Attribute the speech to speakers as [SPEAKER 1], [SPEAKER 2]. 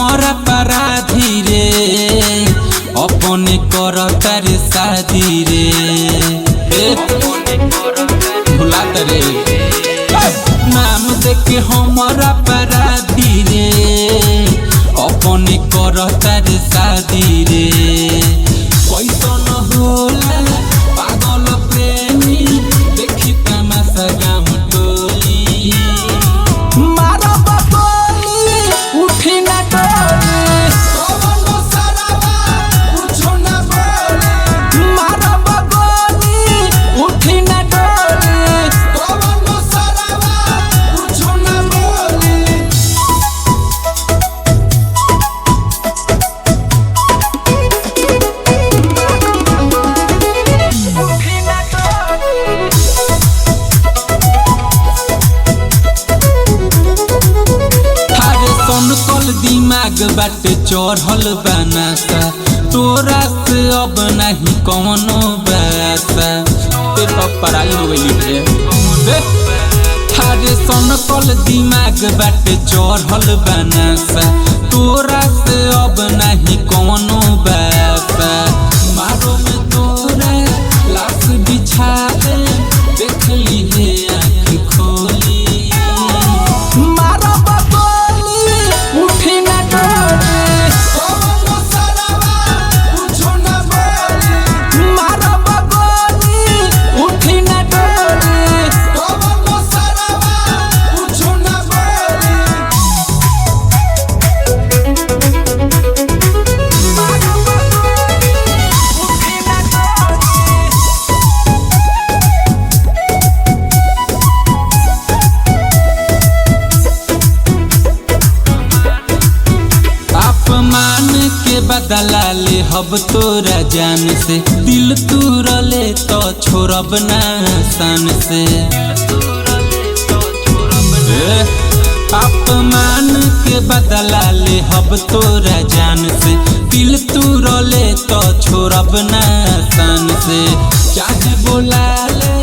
[SPEAKER 1] हमारा अपराधी रे अपने करता रे शादी रे भुला रे नाम देखे हमारा अपराधी रे अपने करता रे शादी रे कैसन होला पागल प्रेमी देखी तमाशा गाँव टोली मारा बबली उठी ना डोली कुछो ना बोली मारा बबली उठी ना डोली कुछो ना बोली कल दिमाग बाटे चढ़ल बनासा तोरा से अब नहीं कौनो बासा तेरे पराई हो गई रे थारे सन कल दिमाग बाटे चढ़ल बनासा तोरा से अब नहीं कौनो बासा मारो में तोरा लाश बिछा दे देख ली है आँख खोली बदला ले हब तोरा जान से दिल तुरले तो छोड़ब ना सन से अपमान के बदला ले हब तोरा जान से दिल तुरले तो छोड़ब ना सन से चाहे बोला ले